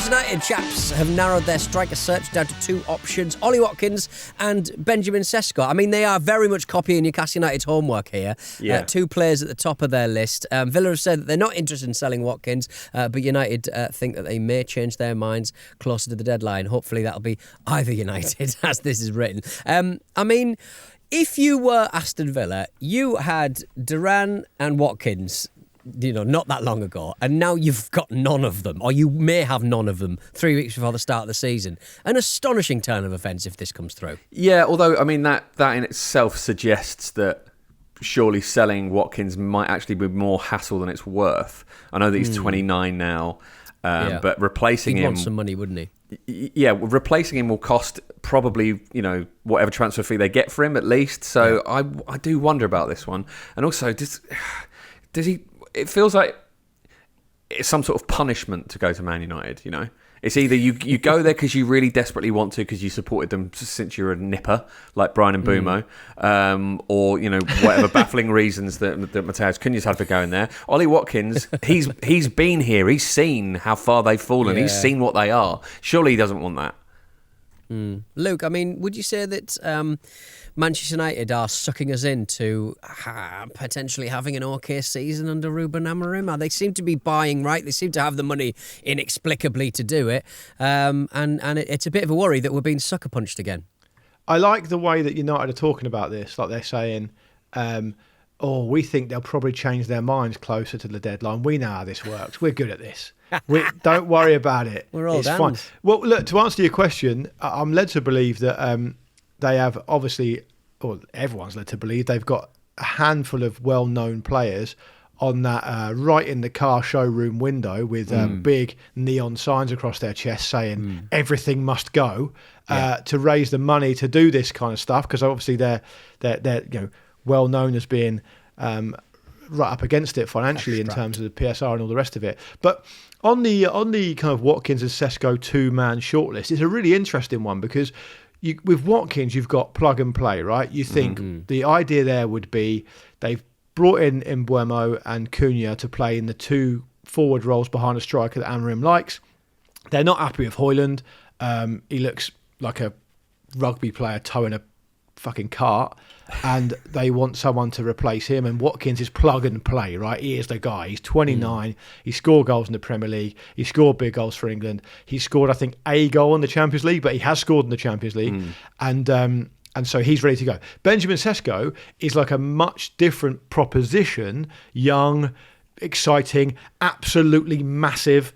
Manchester United chaps have narrowed their striker search down to two options, Ollie Watkins and Benjamin Sesko. I mean, they are very much copying Newcastle United's homework here. Two players at the top of their list. Villa have said that they're not interested in selling Watkins, but United think that they may change their minds closer to the deadline. Hopefully that'll be either United, as this is written. I mean, if you were Aston Villa, you had Duran and Watkins, not that long ago, and now you've got none of them, or you may have none of them 3 weeks before the start of the season. An astonishing turn of events if this comes through. Yeah, although, I mean, that in itself suggests that surely selling Watkins might actually be more hassle than it's worth. I know that he's 29 now, but replacing him... He'd want some money, wouldn't he? Yeah, replacing him will cost probably, whatever transfer fee they get for him at least. So I do wonder about this one. And also, does he... It feels like it's some sort of punishment to go to Man United, It's either you go there because you really desperately want to because you supported them since you were a nipper, like Brian and Bumo, or, whatever baffling reasons that Mateusz Cunha's had for going there. Ollie Watkins, he's been here. He's seen how far they've fallen. He's seen what they are. Surely he doesn't want that. Luke, I mean, would you say that Manchester United are sucking us into potentially having an okay season under Ruben Amorim? They seem to be buying, right? They seem to have the money inexplicably to do it. And it's a bit of a worry that we're being sucker punched again. I like the way that United are talking about this. Like they're saying, we think they'll probably change their minds closer to the deadline. We know how this works. We're good at this. Don't worry about it. We're all It's fine. Well, look, to answer your question, I'm led to believe that they have obviously, or everyone's led to believe, they've got a handful of well-known players on that right in the car showroom window with big neon signs across their chest saying everything must go to raise the money to do this kind of stuff, because obviously they're well known as being right up against it financially in terms of the PSR and all the rest of it. But on the kind of Watkins and Sesko two-man shortlist, it's a really interesting one because with Watkins, you've got plug and play, right? You think the idea there would be they've brought in Mbeumo and Cunha to play in the two forward roles behind a striker that Amorim likes. They're not happy with Højlund. He looks like a rugby player towing a fucking cart, and they want someone to replace him, and Watkins is plug and play, right? He is the guy. He's 29. He scored goals in the Premier League. He scored big goals for England. He scored, I think, a goal in the Champions League, but he has scored in the Champions League. And so he's ready to go. Benjamin Sesko is like a much different proposition. Young, exciting, absolutely massive,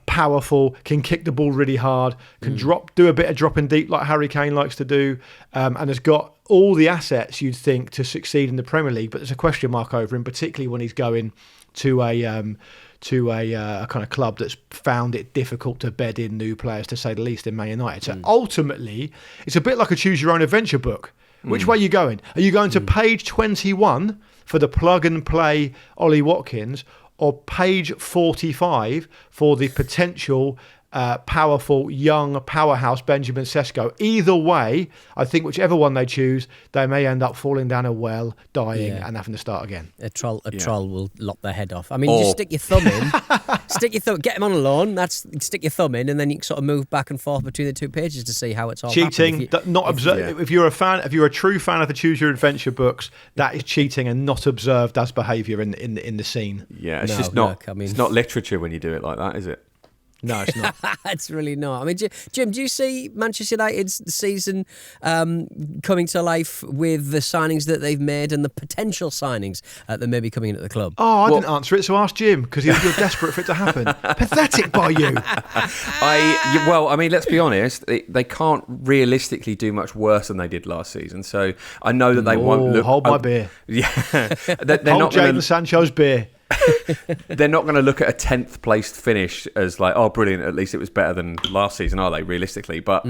powerful, can kick the ball really hard, can do a bit of dropping deep like Harry Kane likes to do, and has got all the assets you'd think to succeed in the Premier League. But there's a question mark over him, particularly when he's going to a kind of club that's found it difficult to bed in new players, to say the least, in Man United. So ultimately, it's a bit like a choose your own adventure book. Which way are you going? Are you going to page 21 for the plug and play Ollie Watkins, or page 45 for the potential powerful, young powerhouse Benjamin Sesko? Either way, I think whichever one they choose, they may end up falling down a well, dying, and having to start again. A troll will lop their head off. I mean, just stick your thumb in, get him on a loan. Stick your thumb in, and then you sort of move back and forth between the two pages to see how it's all cheating. If you're a true fan of the Choose Your Adventure books, that is cheating and not observed as behaviour in the scene. Yeah, it's not literature when you do it like that, is it? No, it's not. It's really not. I mean, Jim, do you see Manchester United's season coming to life with the signings that they've made and the potential signings that may be coming in at the club? I didn't answer it, so ask Jim, because you're desperate for it to happen. Pathetic by you. I mean, let's be honest. They can't realistically do much worse than they did last season. So I know that they won't look... Hold my beer. Yeah. Hold Jadon Sancho's beer. They're not going to look at a 10th placed finish as like, oh, brilliant, at least it was better than last season, are they, realistically? But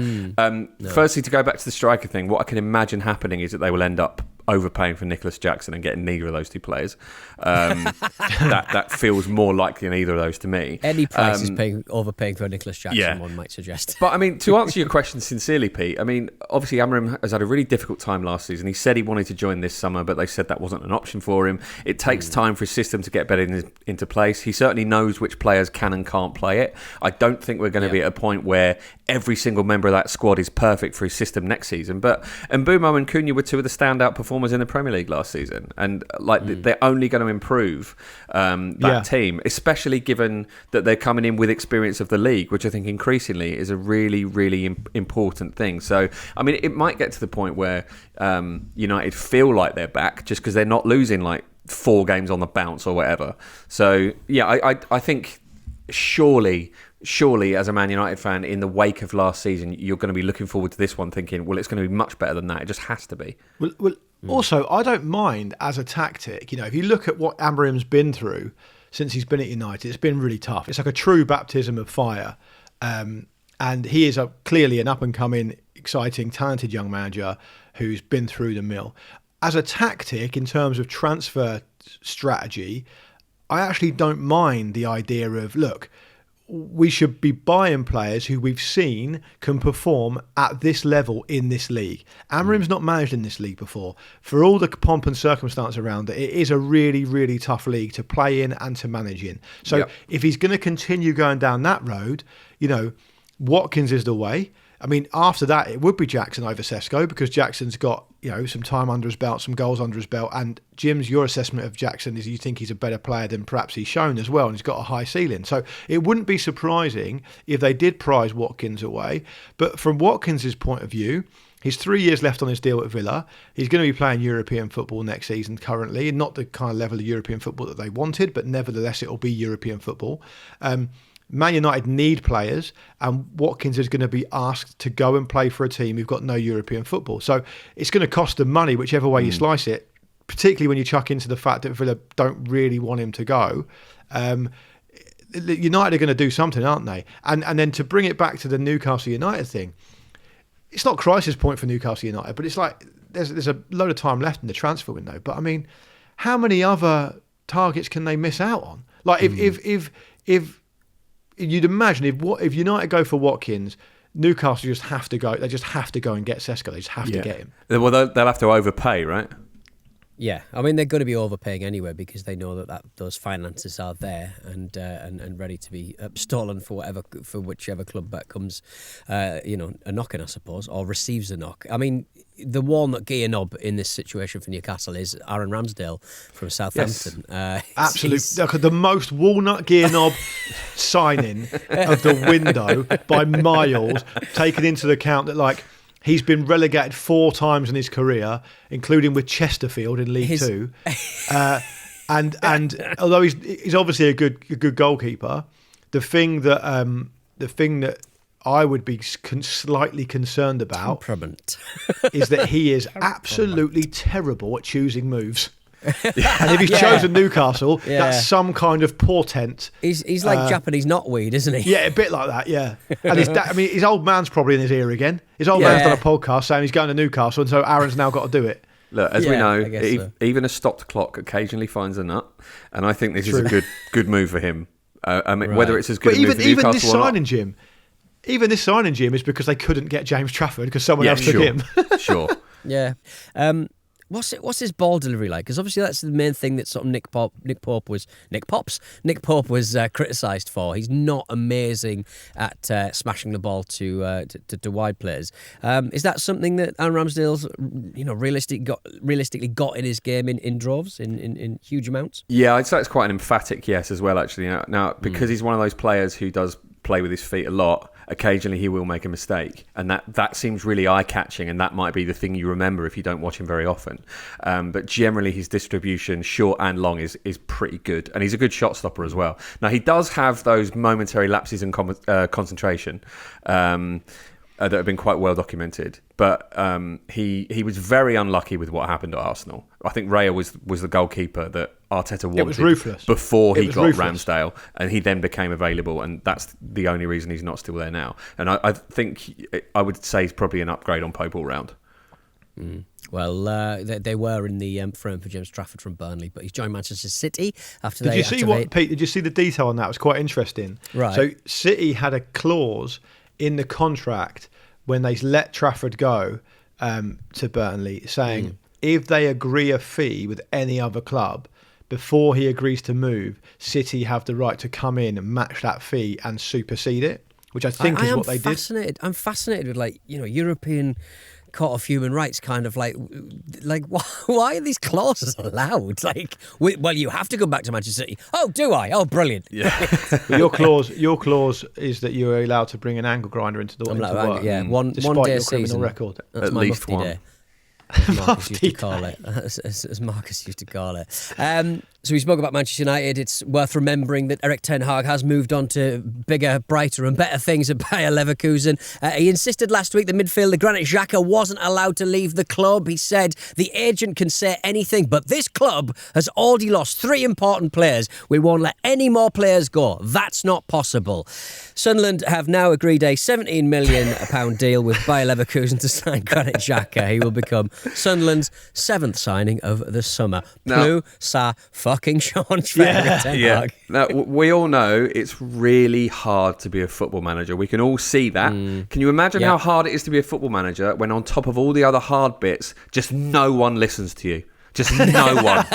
firstly, to go back to the striker thing, what I can imagine happening is that they will end up overpaying for Nicholas Jackson and getting neither of those two players. That feels more likely than either of those to me. Any price is overpaying for Nicholas Jackson, one might suggest. But I mean, to answer your question sincerely, Pete, I mean, obviously Amorim has had a really difficult time last season. He said he wanted to join this summer, but they said that wasn't an option for him. It takes time for his system to get better into place. He certainly knows which players can and can't play it. I don't think we're going to be at a point where every single member of that squad is perfect for his system next season. But Mbeumo and Cunha were two of the standout performers in the Premier League last season, and they're only going to improve that team, especially given that they're coming in with experience of the league, which I think increasingly is a really, really important thing. So, I mean, it might get to the point where United feel like they're back just because they're not losing like 4 games on the bounce or whatever. So, yeah, I think surely as a Man United fan, in the wake of last season, you're going to be looking forward to this one thinking, well, it's going to be much better than that. It just has to be. Well, also, I don't mind as a tactic. You know, if you look at what Amorim's been through since he's been at United, it's been really tough. It's like a true baptism of fire. And he is clearly an up-and-coming, exciting, talented young manager who's been through the mill. As a tactic, in terms of transfer strategy, I actually don't mind the idea of, look, we should be buying players who we've seen can perform at this level in this league. Amorim's not managed in this league before. For all the pomp and circumstance around it, it is a really, really tough league to play in and to manage in. So if he's going to continue going down that road, you know, Watkins is the way. I mean, after that, it would be Jackson over Sesko, because Jackson's got, you know, some time under his belt, some goals under his belt. And Jim's, your assessment of Jackson is you think he's a better player than perhaps he's shown as well, and he's got a high ceiling. So it wouldn't be surprising if they did prize Watkins away. But from Watkins's point of view, he's 3 years left on his deal at Villa. He's going to be playing European football next season currently, and not the kind of level of European football that they wanted, but nevertheless, it'll be European football. Man United need players, and Watkins is going to be asked to go and play for a team who've got no European football. So it's going to cost them money, whichever way you slice it, particularly when you chuck into the fact that Villa don't really want him to go. United are going to do something, aren't they? And then to bring it back to the Newcastle United thing, it's not crisis point for Newcastle United, but it's like there's a load of time left in the transfer window. But I mean, how many other targets can they miss out on? Like if you'd imagine if United go for Watkins, Newcastle just have to go. They just have to go and get Sesko. They just have to get him. Well, they'll have to overpay, right? Yeah, I mean, they're going to be overpaying anyway because they know that those finances are there and ready to be stolen for whichever club that comes, a knocking, I suppose, or receives a knock. I mean, the walnut gear knob in this situation for Newcastle is Aaron Ramsdale from Southampton. Yes. Absolutely, the most walnut gear knob signing of the window by miles, taken into account that he's been relegated 4 times in his career, including with Chesterfield in League Two. And although he's obviously a good goalkeeper, the thing that I would be slightly concerned about is that he is absolutely terrible at choosing moves. And if he's chosen Newcastle, that's some kind of portent. He's like Japanese knotweed, isn't he? Yeah, a bit like that, yeah. And his old man's probably in his ear again. His old man's done a podcast saying he's going to Newcastle, and so Aaron's now got to do it. Look, as we know, even a stopped clock occasionally finds a nut, and I think this is a good move for him. I mean, whether it's as good a move for Newcastle this or signing, Jim. Even this signing, Jim, is because they couldn't get James Trafford because someone else took him. Sure. Yeah. What's his ball delivery like? Because obviously that's the main thing that sort of Nick Pope was criticised for. He's not amazing at smashing the ball to wide players. Is that something that Aaron Ramsdale's realistically got in his game in droves, in huge amounts? Yeah, I'd say it's quite an emphatic yes as well. Actually, now because he's one of those players who does play with his feet a lot. Occasionally he will make a mistake, and that seems really eye-catching, and that might be the thing you remember if you don't watch him very often. But generally his distribution, short and long, is pretty good, and he's a good shot stopper as well. Now he does have those momentary lapses in concentration that have been quite well documented, but he was very unlucky with what happened at Arsenal. I think Raya was the goalkeeper that Arteta wanted before he got Ramsdale, and he then became available, and that's the only reason he's not still there now. And I think I would say he's probably an upgrade on Pope all round. Well, they were in the frame for James Trafford from Burnley, but he's joined Manchester City after Did they you see activate... Pete? Did you see the detail on that? It was quite interesting. Right. So City had a clause in the contract when they let Trafford go to Burnley, saying if they agree a fee with any other club before he agrees to move, City have the right to come in and match that fee and supersede it, which I think is what they did. I'm fascinated with European Court of Human Rights kind of like why are these clauses allowed? Well, you have to come back to Manchester City. Oh, do I? Oh, brilliant. Yeah. your clause is that you're allowed to bring an angle grinder into the work. Yeah, one day your season. Criminal record. That's At my least mufti one. day. Marcus used to call it, as Marcus used to call it. So we spoke about Manchester United. It's worth remembering that Erik ten Hag has moved on to bigger, brighter and better things at Bayer Leverkusen. He insisted last week the midfielder Granit Xhaka wasn't allowed to leave the club. He said the agent can say anything, but this club has already lost 3 important players. We won't let any more players go. That's not possible. Sunderland have now agreed a £17 million deal with Bayer Leverkusen to sign Granit Xhaka. He will become Sunderland's 7th signing of the summer. Plus sa fucking Sean Ten Hag. Yeah. Now, we all know it's really hard to be a football manager. We can all see that. Can you imagine how hard it is to be a football manager when on top of all the other hard bits, just no one listens to you? Just no one.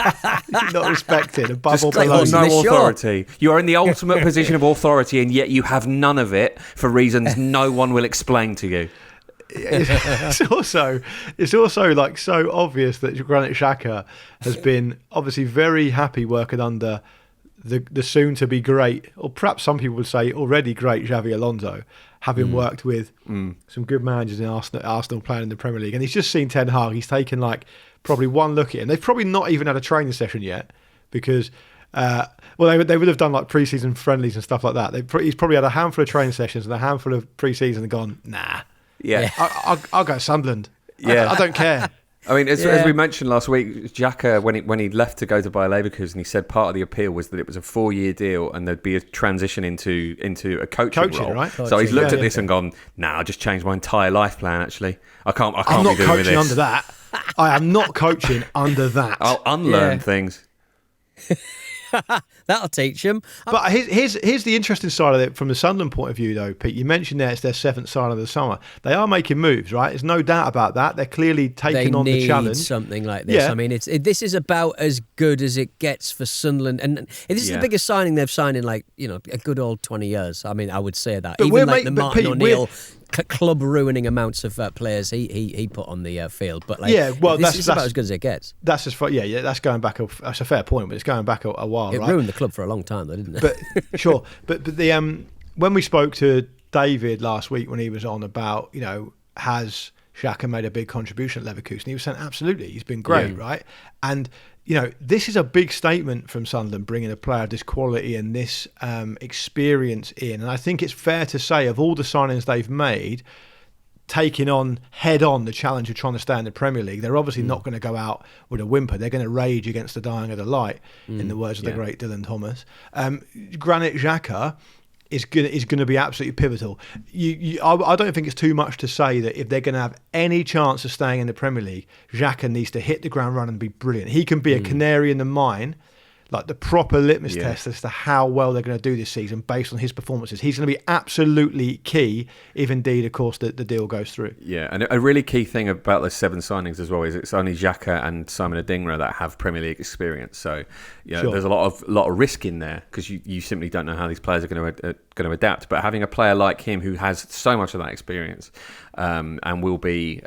Not respected, above or Just below. no authority. You are in the ultimate position of authority, and yet you have none of it for reasons no one will explain to you. It's also like so obvious that Granit Xhaka has been obviously very happy working under the soon to be great, or perhaps some people would say already great, Xavi Alonso, having worked with some good managers in Arsenal playing in the Premier League, and he's just seen Ten Hag. He's taken probably one look at him. They've probably not even had a training session yet because they would have done pre-season friendlies and stuff like that. He's probably had a handful of training sessions and a handful of pre-season and gone, nah. Yeah. I'll go Sunderland. Yeah. I don't care. I mean, as we mentioned last week, Xhaka, when he left to go to Bayer Leverkusen, he said part of the appeal was that it was a 4-year deal and there'd be a transition into a coaching role. Right? So he's looked at this and gone, nah, I'll just change my entire life plan, actually. I can't I'm not be doing coaching this. under that. I am not coaching under that. I'll unlearn things. That'll teach him. But here's the interesting side of it from the Sunderland point of view, though, Pete. You mentioned there it's their 7th sign of the summer. They are making moves, right? There's no doubt about that. They're clearly taking on the challenge. Something like this. Yeah. I mean, this is about as good as it gets for Sunderland, and this is the biggest signing they've signed in a good old 20 years. I mean, I would say that. But even the Martin Pete, O'Neill club ruining amounts of players he put on the field. But this is about as good as it gets. That's as far. Yeah. That's going back. That's a fair point, but it's going back a while. It right? ruined the club for a long time, though, didn't it? But sure. But the when we spoke to David last week when he was on about has Xhaka made a big contribution at Leverkusen, he was saying absolutely, he's been great, right? And this is a big statement from Sunderland, bringing a player of this quality and this experience in. And I think it's fair to say, of all the signings they've made, taking on head on the challenge of trying to stay in the Premier League, they're obviously not going to go out with a whimper. They're going to rage against the dying of the light, in the words of the great Dylan Thomas. Granit Xhaka is going to be absolutely pivotal. I don't think it's too much to say that if they're going to have any chance of staying in the Premier League, Xhaka needs to hit the ground running and be brilliant. He can be a canary in the mine, like the proper litmus test as to how well they're going to do this season based on his performances. He's going to be absolutely key if indeed, of course, the deal goes through. Yeah, and a really key thing about those 7 signings as well is it's only Xhaka and Simon Adingra that have Premier League experience. So there's a lot of risk in there because you simply don't know how these players are going to adapt. But having a player like him who has so much of that experience and will be,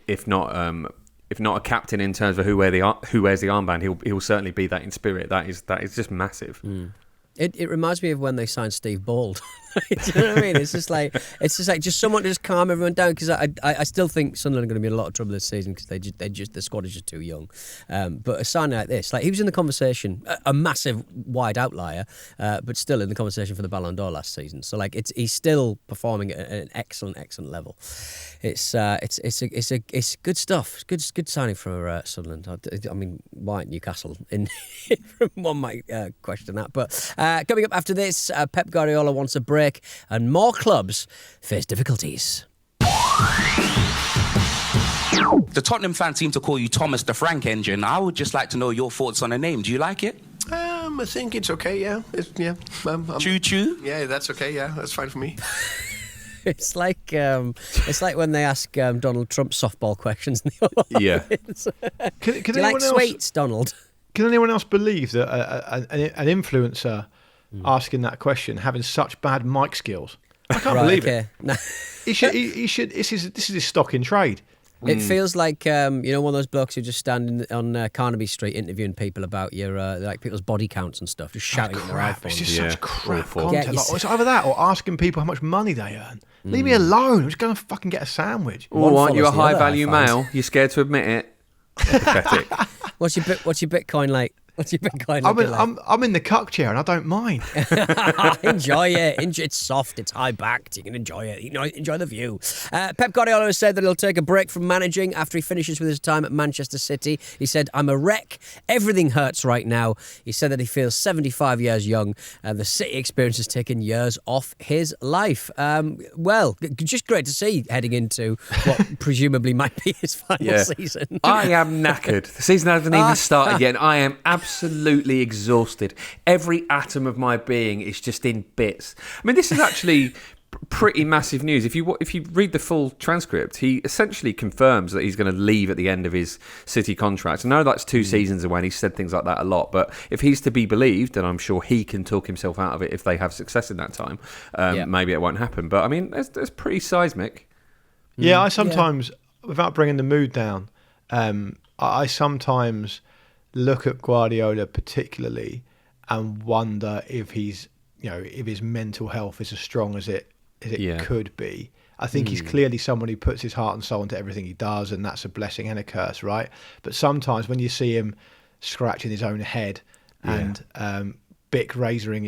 if not a captain in terms of who wears the armband, he'll certainly be that in spirit. That is just massive. It reminds me of when they signed Steve Bold. Do you know what I mean? It's just like someone to just calm everyone down, because I still think Sunderland are going to be in a lot of trouble this season because the squad is just too young. But a signing like this, he was in the conversation, a massive wide outlier, but still in the conversation for the Ballon d'Or last season. So he's still performing at an excellent level. It's good stuff. Good signing for Sunderland. I mean, why Newcastle? One might question that, but coming up after this, Pep Guardiola wants a break and more clubs face difficulties. The Tottenham fans seem to call you Thomas the Frank Engine. I would just like to know your thoughts on the name. Do you like it? I think it's okay, yeah. Choo-choo? Yeah, that's okay, yeah. That's fine for me. It's like when they ask Donald Trump softball questions. Yeah. Can Do you like sweets, Donald? Can anyone else believe that an influencer asking that question having such bad mic skills? I can't believe it. No. He should. This is his stock in trade. It feels like one of those blokes who just stand on Carnaby Street interviewing people about your people's body counts and stuff, just shouting at their iPhones. It's just such crap awful. content. It's either that or asking people how much money they earn. Leave me alone. I'm just going to fucking get a sandwich. Or aren't you a high value male? You're scared to admit it. Pathetic. What's your Bitcoin like? What's your Bitcoin like? I'm in the cuck chair and I don't mind. Enjoy it. It's soft. It's high backed. You can enjoy it. Enjoy the view. Pep Guardiola has said that he'll take a break from managing after he finishes with his time at Manchester City. He said, "I'm a wreck. Everything hurts right now." He said that he feels 75 years young and the City experience has taken years off his life. Just great to see heading into what presumably might be his final season. I am knackered. The season hasn't even started yet. I am absolutely exhausted. Every atom of my being is just in bits. I mean, this is actually pretty massive news. If you read the full transcript, he essentially confirms that he's going to leave at the end of his City contract. I know that's 2 seasons away, and he's said things like that a lot, but if he's to be believed, and I'm sure he can talk himself out of it if they have success in that time, maybe it won't happen. But I mean, that's pretty seismic. Yeah, I sometimes, without bringing the mood down, I sometimes look at Guardiola particularly and wonder if he's, if his mental health is as strong as it could be. I think he's clearly someone who puts his heart and soul into everything he does, and that's a blessing and a curse, right? But sometimes when you see him scratching his own head and Bic razoring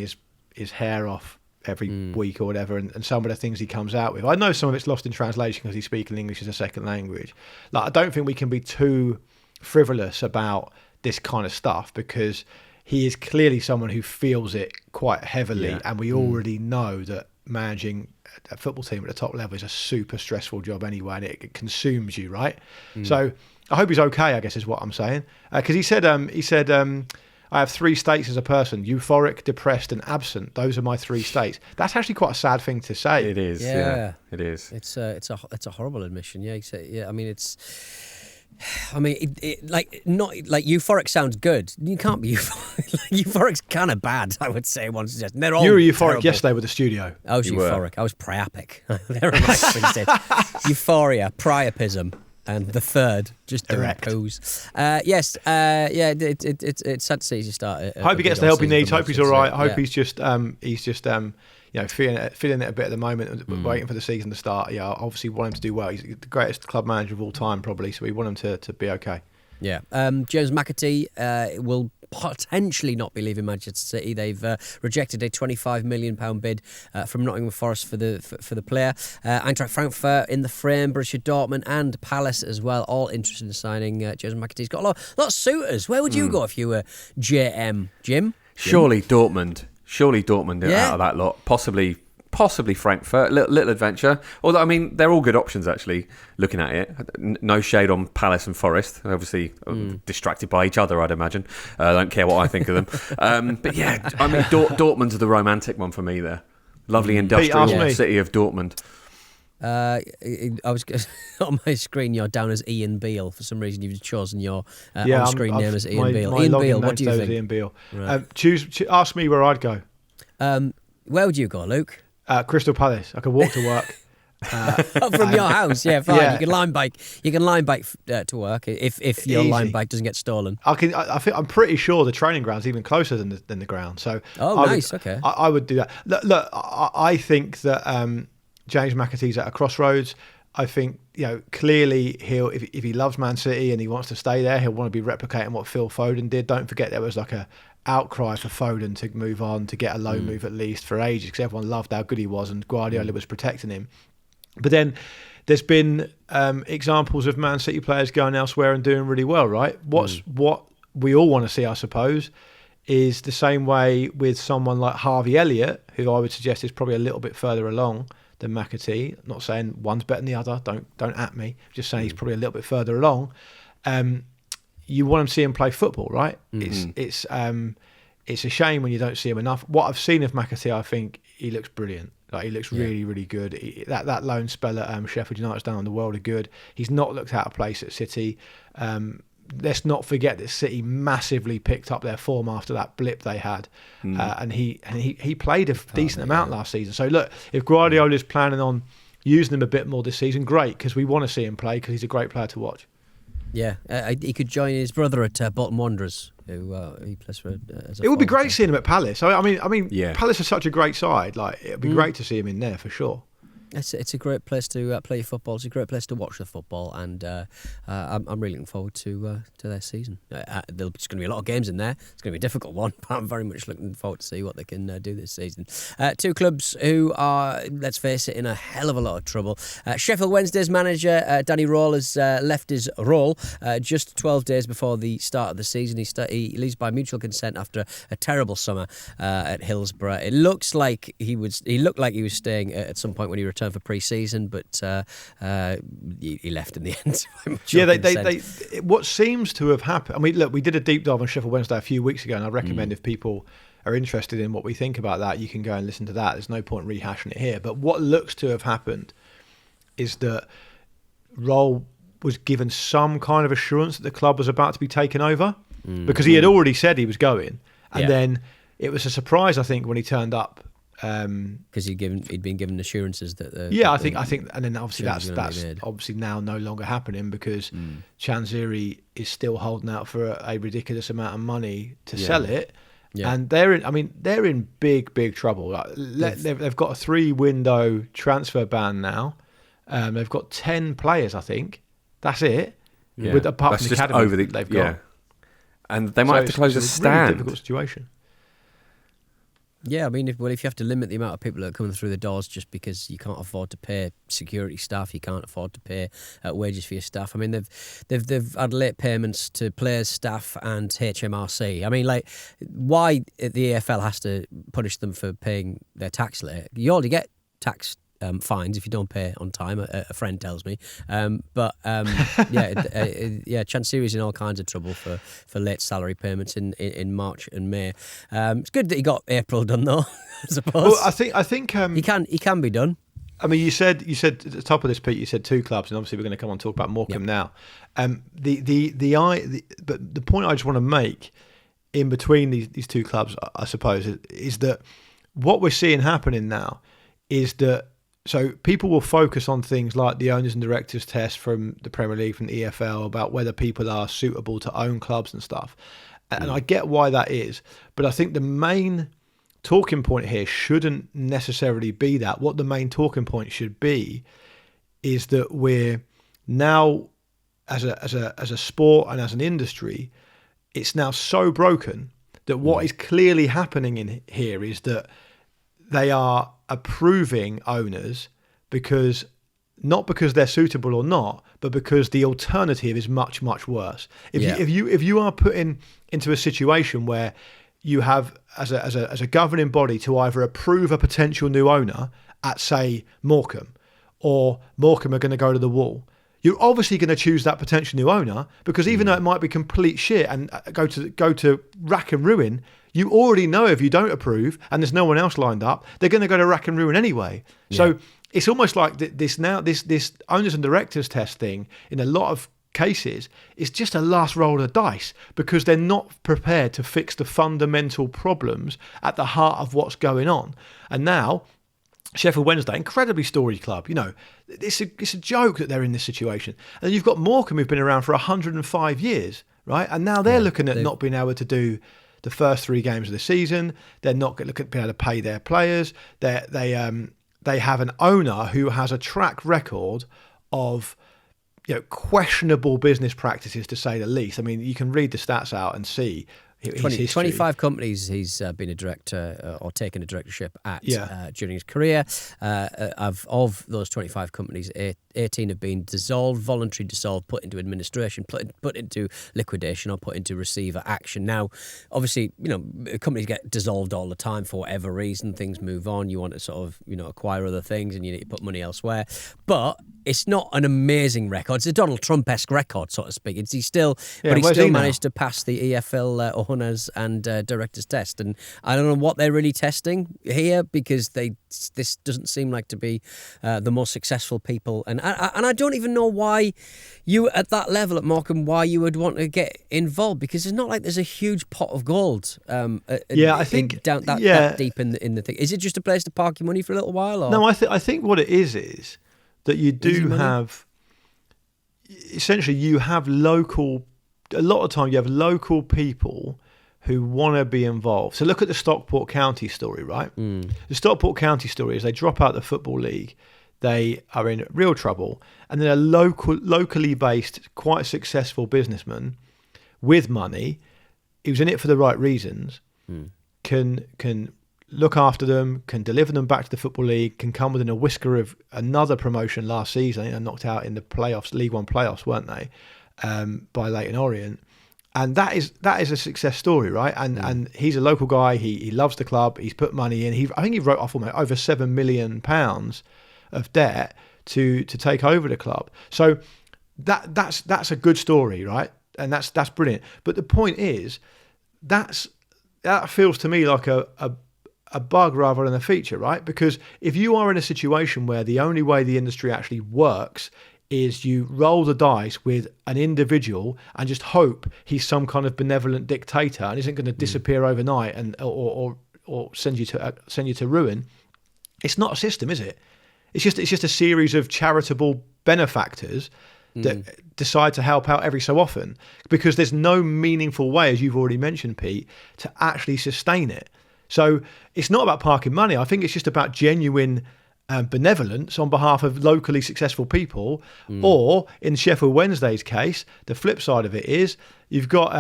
his hair off every week or whatever, and some of the things he comes out with, I know some of it's lost in translation because he's speaking English as a second language. Like, I don't think we can be too frivolous about this kind of stuff, because he is clearly someone who feels it quite heavily, and we already know that managing a football team at the top level is a super stressful job anyway, and it consumes you, right? So I hope he's okay, I guess is what I'm saying, because he said I have 3 states as a person: euphoric, depressed, and absent. Those are my 3 states. That's actually quite a sad thing to say. It is. Yeah, it is. It's a horrible admission. Yeah, I mean, euphoric sounds good. You can't be euphoric. Euphoric's kind of bad, I would say. One suggestion. They're all. You were euphoric terrible. yesterday with the studio. I was euphoric. I was priapic. There are my things did. Euphoria, priapism, and the third just direct poos. Yes. It's sad to see you start. Hope he gets the help he needs. Hope he's all right. Hope he's just feeling it a bit at the moment, waiting for the season to start. Yeah, obviously want him to do well. He's the greatest club manager of all time, probably. So we want him to be okay. Yeah. James McAtee will potentially not be leaving Manchester City. They've rejected a £25 million bid from Nottingham Forest for the player. Eintracht Frankfurt in the frame, Borussia Dortmund and Palace as well, all interested in signing James McAtee. He's got a lot of suitors. Where would you go if you were JM, Jim? Surely Dortmund out of that lot. Possibly Frankfurt. Little adventure. Although, I mean, they're all good options, actually, looking at it. No shade on Palace and Forest. They're obviously distracted by each other, I'd imagine. I don't care what I think of them. But yeah, I mean, Dortmund's the romantic one for me there. Lovely industrial city of Dortmund. I was on my screen. You're down as Ian Beale. For some reason, you've chosen your on-screen name as Ian Beale. Ian Beale, what do you think? Ian Beale. Right. Ask me where I'd go. Where would you go, Luke? Crystal Palace. I could walk to work. From your house, yeah, fine. Yeah. You can line bike. You can line bike to work if your line bike doesn't get stolen. I'm pretty sure the training ground's even closer than the ground. So nice. Okay. I would do that. Look, I think that James McAtee's at a crossroads. I think, clearly he'll, if he loves Man City and he wants to stay there, he'll want to be replicating what Phil Foden did. Don't forget there was like a outcry for Foden to move on, to get a loan move at least for ages, because everyone loved how good he was and Guardiola was protecting him. But then there's been examples of Man City players going elsewhere and doing really well, right? What we all want to see, I suppose, is the same way with someone like Harvey Elliott, who I would suggest is probably a little bit further along than McAtee. I'm not saying one's better than the other. Don't at me. Just saying he's probably a little bit further along. You want to see him play football, right? It's a shame when you don't see him enough. What I've seen of McAtee, I think he looks brilliant. Like, he looks really, really good. That loan spell at Sheffield United's done on the world of good. He's not looked out of place at City. Let's not forget that City massively picked up their form after that blip they had, and he played a decent amount last season. So look, if Guardiola's planning on using him a bit more this season, great, because we want to see him play because he's a great player to watch. Yeah, he could join his brother at Bolton Wanderers, who he plays for. It would be great seeing him at Palace. I mean, yeah. Palace is such a great side. Like, it'd be great to see him in there for sure. It's a great place to play football. It's a great place to watch the football, and I'm really looking forward to their season. There's going to be a lot of games in there. It's going to be a difficult one, but I'm very much looking forward to see what they can do this season. Two clubs who are, let's face it, in a hell of a lot of trouble. Sheffield Wednesday's manager Danny Röhl has left his role just 12 days before the start of the season. He leaves by mutual consent after a terrible summer at Hillsborough. It looks like he looked like he was staying at some point when he returned for pre-season, but he left in the end. Yeah, what seems to have happened. I mean, look, we did a deep dive on Sheffield Wednesday a few weeks ago, and I recommend if people are interested in what we think about that, you can go and listen to that. There's no point rehashing it here. But what looks to have happened is that Röhl was given some kind of assurance that the club was about to be taken over, because he had already said he was going, and then it was a surprise, I think, when he turned up. Because he'd been given assurances that. I think, and then obviously that's obviously now no longer happening because Chanziri is still holding out for a ridiculous amount of money to sell it, and they're in big trouble. Like, they've got a 3-window transfer ban now. They've got 10 players, I think. That's it. Yeah. Apart from the academy they've got, and they might have to close a stand. It's a really difficult situation. Yeah, I mean, if you have to limit the amount of people that are coming through the doors just because you can't afford to pay security staff, you can't afford to pay wages for your staff. I mean, they've had late payments to players, staff, and HMRC. I mean, like, why the EFL has to punish them for paying their tax late? You already get tax fines if you don't pay on time. A friend tells me, Chancery's in all kinds of trouble for late salary payments in March and May. It's good that he got April done though. I suppose. Well, I think he can be done. I mean, you said at the top of this, Pete, you said 2 clubs, and obviously we're going to come on and talk about Morecambe now. But the point I just want to make in between these 2 clubs, I suppose, is that what we're seeing happening now is that. So people will focus on things like the owners and directors test from the Premier League, from the EFL, about whether people are suitable to own clubs and stuff. And I get why that is. But I think the main talking point here shouldn't necessarily be that. What the main talking point should be is that we're now, as a sport and as an industry, it's now so broken that what is clearly happening in here is that they are approving owners not because they're suitable or not, but because the alternative is much, much worse. If you are put into a situation where you have as a governing body to either approve a potential new owner at, say, Morecambe, or Morecambe are going to go to the wall, you're obviously going to choose that potential new owner, because even though it might be complete shit and go to rack and ruin, you already know if you don't approve and there's no one else lined up, they're going to go to rack and ruin anyway. Yeah. So it's almost like this owners and directors test thing, in a lot of cases, is just a last roll of the dice, because they're not prepared to fix the fundamental problems at the heart of what's going on. And now, Sheffield Wednesday, incredibly storied club, it's a joke that they're in this situation. And then you've got Morecambe, who've been around for 105 years, right? And now they're looking at not being able to do the first 3 games of the season. They're not going to be able to pay their players. They have an owner who has a track record of questionable business practices, to say the least. I mean, you can read the stats out and see history. 25 companies he's been a director or taken a directorship at during his career. Of those 25 companies, 18 have been dissolved, voluntary dissolved, put into administration, put into liquidation, or put into receiver action. Now, obviously, companies get dissolved all the time for whatever reason. Things move on. You want to sort of, acquire other things, and you need to put money elsewhere. But it's not an amazing record. It's a Donald Trump-esque record, so to speak. But he still managed to pass the EFL owners and directors test. And I don't know what they're really testing here, because this doesn't seem like to be the most successful people. And I don't even know why you, at that level at Morecambe, why you would want to get involved, because it's not like there's a huge pot of gold. I think that deep in the thing. Is it just a place to park your money for a little while? Or? No, I think what it is that you do have. Essentially, you have local. A lot of time, you have local people who want to be involved. So look at the Stockport County story, right? The Stockport County story is they drop out the Football League. They are in real trouble, and then a locally based, quite successful businessman with money, who's in it for the right reasons, can look after them, can deliver them back to the Football League, can come within a whisker of another promotion last season. I think they knocked out in the playoffs, League One playoffs, weren't they, by Leyton Orient. And that is a success story, right? And he's a local guy. He loves the club. He's put money in. I think he wrote off almost over £7 million of debt to take over the club. So that's a good story, right? And that's brilliant. But the point is, that feels to me like a bug rather than a feature, right? Because if you are in a situation where the only way the industry actually works is you roll the dice with an individual and just hope he's some kind of benevolent dictator and isn't going to disappear overnight and or send you to ruin, it's not a system, is it? It's just a series of charitable benefactors that decide to help out every so often, because there's no meaningful way, as you've already mentioned, Pete, to actually sustain it. So it's not about parking money. I think it's just about genuine benevolence on behalf of locally successful people. Or in Sheffield Wednesday's case, the flip side of it is you've got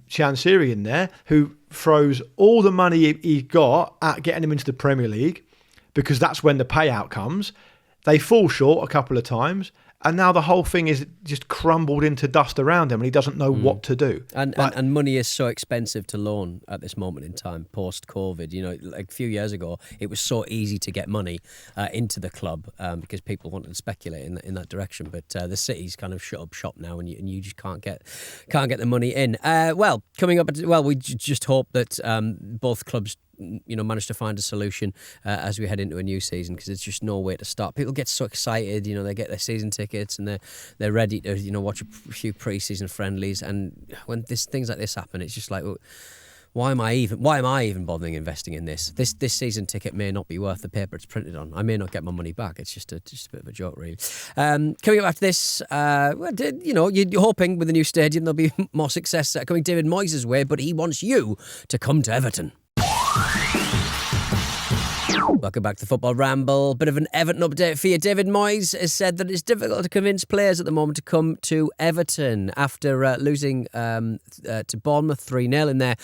Chansiri in there who throws all the money he got at getting him into the Premier League, because that's when the payout comes. They fall short a couple of times, and now the whole thing is just crumbled into dust around him, and he doesn't know what to do. And money is so expensive to loan at this moment in time, post-COVID. Like a few years ago, it was so easy to get money into the club because people wanted to speculate in that direction. But the city's kind of shut up shop now, and you just can't get the money in. Coming up, we just hope that both clubs manage to find a solution as we head into a new season, because there's just no way to start. People get so excited, they get their season tickets and they're ready to watch a few pre-season friendlies, and when things like this happen, it's just like, why am I even bothering investing in this? This season ticket may not be worth the paper it's printed on. I may not get my money back. It's just a bit of a joke, really. Coming up after this, you're hoping with the new stadium there'll be more success coming David Moyes' way, but he wants you to come to Everton. Welcome back to Football Ramble. Bit of an Everton update for you. David Moyes has said that it's difficult to convince players at the moment to come to Everton after losing to Bournemouth 3-0 in their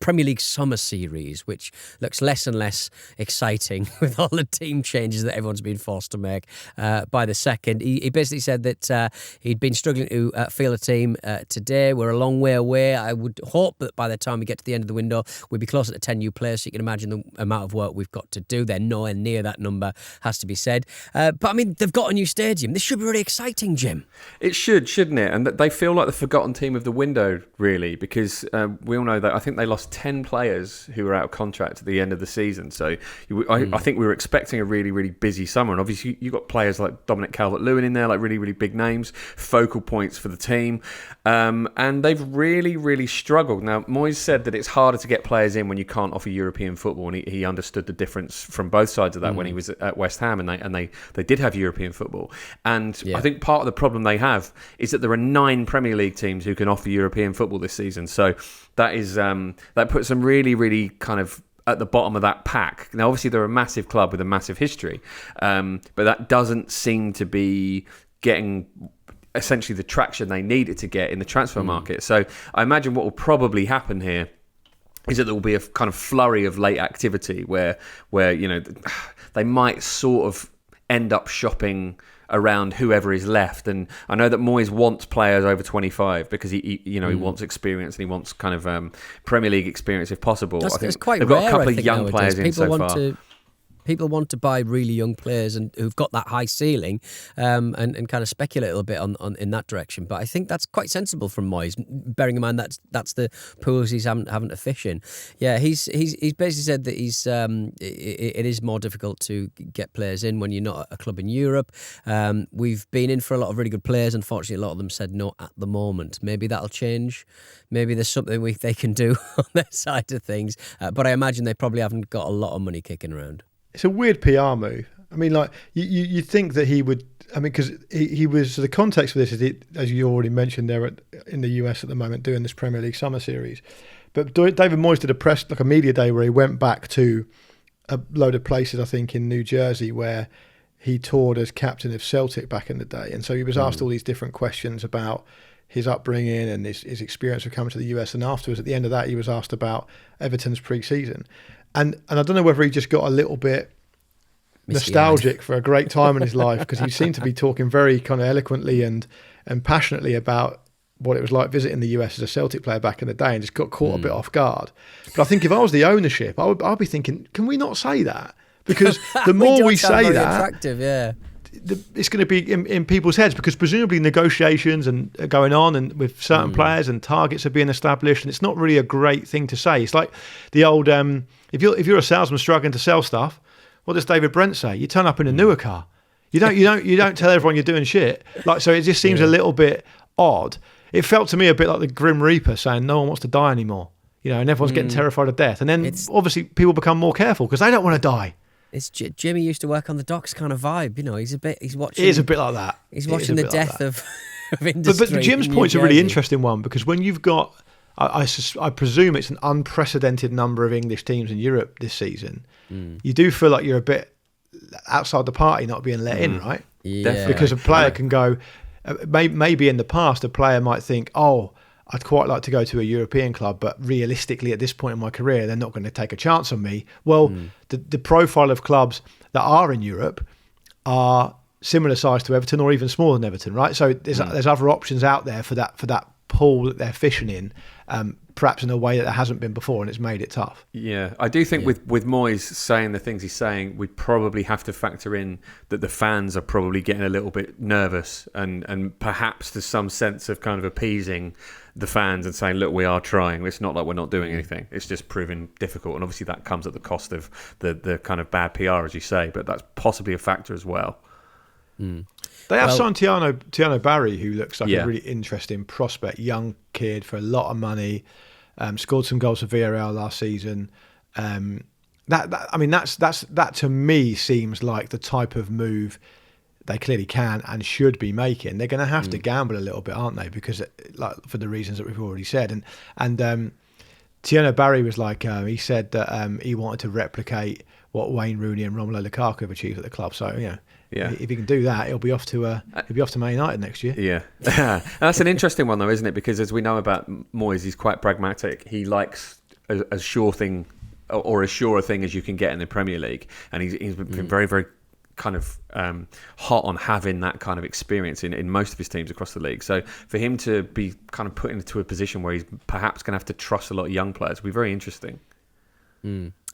Premier League summer series, which looks less and less exciting with all the team changes that everyone's been forced to make by the second. He basically said that he'd been struggling to field a team today. We're a long way away. I would hope that by the time we get to the end of the window, we'll be closer to 10 new players, so you can imagine the amount of work we've got to do. They're nowhere near that number, has to be said. But I mean, they've got a new stadium. This should be really exciting, Jim. It should, shouldn't it? And they feel like the forgotten team of the window, really, because we all know that I think they lost 10 players who were out of contract at the end of the season. So I think we were expecting a really, really busy summer. And obviously, you've got players like Dominic Calvert-Lewin in there, like really, really big names, focal points for the team. And they've really, really struggled. Now, Moyes said that it's harder to get players in when you can't offer European football. And he understood the difference from both sides of that when he was at West Ham, and they did have European football. And I think part of the problem they have is that there are 9 Premier League teams who can offer European football this season. So that is that puts them really, really kind of at the bottom of that pack. Now, obviously, they're a massive club with a massive history, but that doesn't seem to be getting essentially the traction they needed to get in the transfer market. So I imagine what will probably happen here is that there will be a kind of flurry of late activity where they might sort of end up shopping around whoever is left. And I know that Moyes wants players over 25 because he wants experience and he wants kind of Premier League experience if possible. I think it's quite they've rare, got a couple of young nowadays. players in so far. People want to buy really young players and who've got that high ceiling, and kind of speculate a little bit on in that direction. But I think that's quite sensible from Moyes, bearing in mind that's the pools he's having to fish in. Yeah, he's basically said that it is more difficult to get players in when you're not a club in Europe. We've been in for a lot of really good players. Unfortunately, a lot of them said no at the moment. Maybe that'll change. Maybe there's something they can do on their side of things. But I imagine they probably haven't got a lot of money kicking around. It's a weird PR move. I mean, like you think that he would. I mean, because he was. So the context for this is, as you already mentioned, they're in the US at the moment doing this Premier League Summer Series. But David Moyes did a media day where he went back to a load of places, I think in New Jersey, where he toured as captain of Celtic back in the day, and so he was asked all these different questions about his upbringing and his experience of coming to the US. And afterwards, at the end of that, he was asked about Everton's pre-season. And I don't know whether he just got a little bit nostalgic for a great time in his life, because he seemed to be talking very kind of eloquently and passionately about what it was like visiting the US as a Celtic player back in the day, and just got caught a bit off guard. But I think if I was the ownership, I'd be thinking, can we not say that? Because the more we say that, attractive, yeah. It's going to be in people's heads, because presumably negotiations are going on and with certain players and targets are being established, and it's not really a great thing to say. It's like the old if you're a salesman struggling to sell stuff, what does David Brent say? You turn up in a newer car. You don't tell everyone you're doing shit. Like, so it just seems a little bit odd. It felt to me a bit like the Grim Reaper saying no one wants to die anymore, and everyone's getting terrified of death, and then obviously people become more careful because they don't want to die. It's Jimmy used to work on the docks kind of vibe, He's watching. It is a bit like that. He's watching the death of industry. But Jim's point's a really interesting one, because when you've got, I presume it's an unprecedented number of English teams in Europe this season. You do feel like you're a bit outside the party, not being let in, right? Yeah. Because a player can go. Maybe in the past, a player might think, "Oh, I'd quite like to go to a European club, but realistically at this point in my career, they're not going to take a chance on me." Well, the profile of clubs that are in Europe are similar size to Everton or even smaller than Everton, right? So there's other options out there for that pool that they're fishing in, perhaps in a way that there hasn't been before, and it's made it tough. Yeah, I do think with Moyes saying the things he's saying, we probably have to factor in that the fans are probably getting a little bit nervous, and perhaps there's some sense of kind of appeasing the fans and saying, look, we are trying. It's not like we're not doing anything. It's just proving difficult. And obviously that comes at the cost of the kind of bad PR, as you say, but that's possibly a factor as well. They have signed Tiano Barry, who looks like a really interesting prospect, young kid for a lot of money, scored some goals for Villarreal last season. That to me seems like the type of move they clearly can and should be making. They're going to have to gamble a little bit, aren't they? Because for the reasons that we've already said. And Tiano Barry was like, he said that he wanted to replicate what Wayne Rooney and Romelu Lukaku have achieved at the club. So, if he can do that, he'll be off to Man United next year. Yeah. That's an interesting one though, isn't it? Because as we know about Moyes, he's quite pragmatic. He likes a sure thing, or as sure a thing as you can get in the Premier League. And he's been very, very kind of hot on having that kind of experience in most of his teams across the league. So for him to be kind of put into a position where he's perhaps going to have to trust a lot of young players will be very interesting.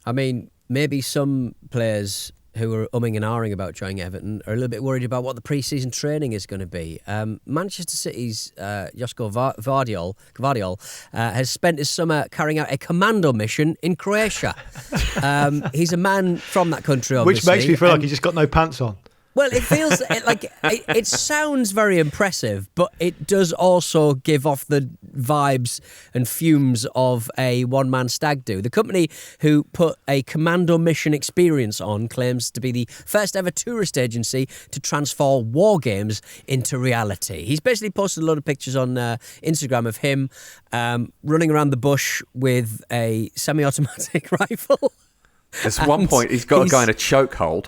I mean, maybe some players who are umming and ahhing about joining Everton are a little bit worried about what the pre-season training is going to be. Manchester City's Joso Gvardiol has spent his summer carrying out a commando mission in Croatia. He's a man from that country, obviously. Which makes me feel like he's just got no pants on. Well, it feels like it sounds very impressive, but it does also give off the vibes and fumes of a one-man stag do. The company who put a commando mission experience on claims to be the first ever tourist agency to transform war games into reality. He's basically posted a lot of pictures on Instagram of him running around the bush with a semi-automatic rifle. At one point, he's got a guy in a chokehold.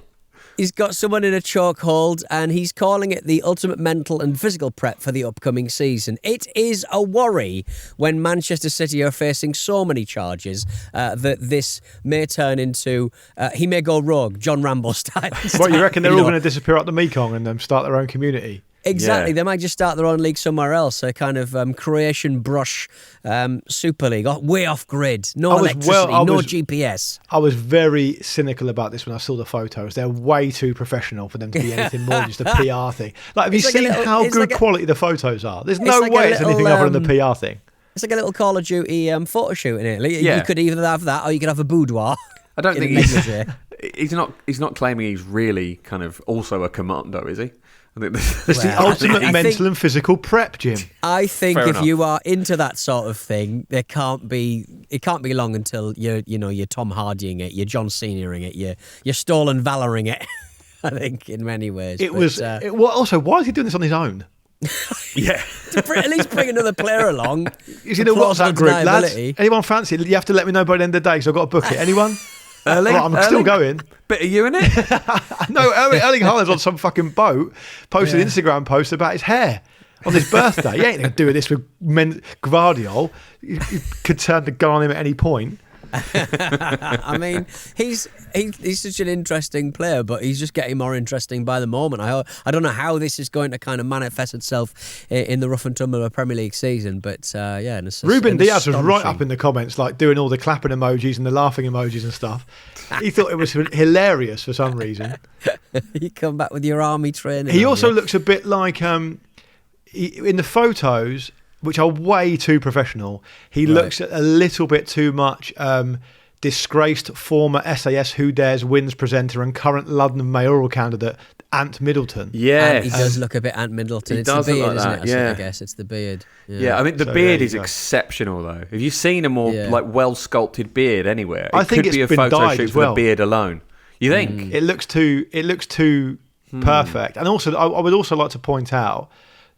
He's got someone in a chokehold, and he's calling it the ultimate mental and physical prep for the upcoming season. It is a worry when Manchester City are facing so many charges that this may turn into, he may go rogue, John Ramble style. What, you reckon they're all going to disappear up the Mekong and start their own community? Exactly. They might just start their own league somewhere else, a kind of Croatian brush Super League, way off grid, no electricity, no GPS. I was very cynical about this when I saw the photos. They're way too professional for them to be anything more than just a PR thing. Like, have you seen how good quality the photos are? There's no way it's anything other than the PR thing. It's like a little Call of Duty photo shoot in it. You could either have that or you could have a boudoir. I don't think he's not claiming he's really kind of also a commando, is he? I think it's the ultimate mental and physical prep, Jim. I think if you are into that sort of thing, it can't be long until you're Tom Hardying it, you're John Cena-ing it, you're Stolen Valoring it. I think in many ways. Also, why is he doing this on his own? Yeah, to at least bring another player along. Is it a WhatsApp group, lads? Anyone fancy it? You have to let me know by the end of the day, so I've got to book it. Anyone? I'm still going. Bit of you in it? No, Erling Haaland's on some fucking boat, posted an Instagram post about his hair on his birthday. He ain't going to do this with Gvardiol. You could turn the gun on him at any point. I mean, he's such an interesting player, but he's just getting more interesting by the moment. I don't know how this is going to kind of manifest itself in the rough and tumble of a Premier League season, but Ruben Diaz was right up in the comments, like doing all the clapping emojis and the laughing emojis and stuff. He thought it was hilarious for some reason. You come back with your army training. He also looks a bit like in the photos, which are way too professional. He looks a little bit too much disgraced former SAS Who Dares wins presenter and current London mayoral candidate Ant Middleton. Yeah, he does look a bit Ant Middleton. It's the beard, like isn't it? I guess it's the beard. Yeah, I mean the beard is exceptional though. Have you seen a more well sculpted beard anywhere? I think it's be a been photo dyed shoot as for well. the beard alone. You think it looks too perfect? And also, I would also like to point out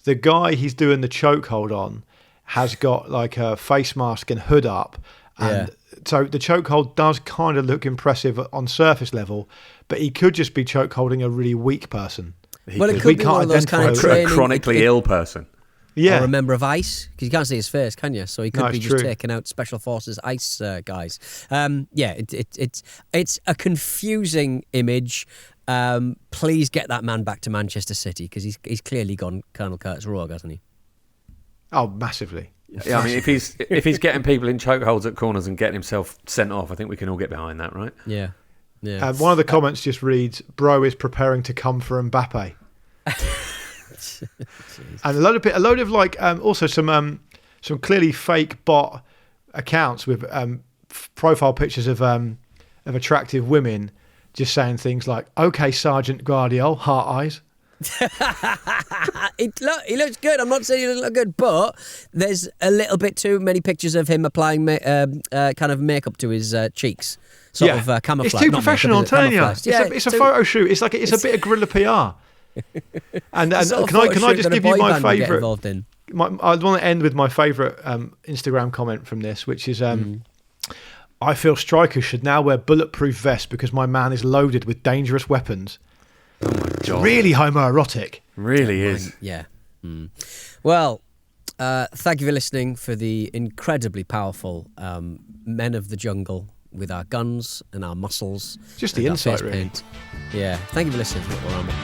the guy he's doing the chokehold on has got like a face mask and hood up, and so the chokehold does kind of look impressive on surface level, but he could just be chokeholding a really weak person. Well, it could be one of those kind of a chronically ill person. Yeah, or a member of ICE, because you can't see his face, can you? So he could be just taking out Special Forces ICE guys. It's a confusing image. Please get that man back to Manchester City, because he's clearly gone Colonel Kurtz rogue, hasn't he? Oh, massively. Yeah, I mean, if he's getting people in chokeholds at corners and getting himself sent off, I think we can all get behind that, right? Yeah. One of the comments just reads, "Bro is preparing to come for Mbappe." And a load of like also some clearly fake bot accounts with profile pictures of attractive women just saying things like, "Okay, Sergeant Gvardiol, heart eyes." He looks good. I'm not saying he doesn't look good, but there's a little bit too many pictures of him applying kind of makeup to his cheeks, sort of camouflage. It's too professional, I'm telling you. It's a photo shoot. It's a bit of guerrilla PR. And can I just give you my favourite? I want to end with my favourite Instagram comment from this, which is, "I feel strikers should now wear bulletproof vests because my man is loaded with dangerous weapons." Oh my God. Really homoerotic. Really is. Yeah. Well, thank you for listening for the incredibly powerful men of the jungle with our guns and our muscles. Just the insight, really. Yeah. Thank you for listening to Ramble.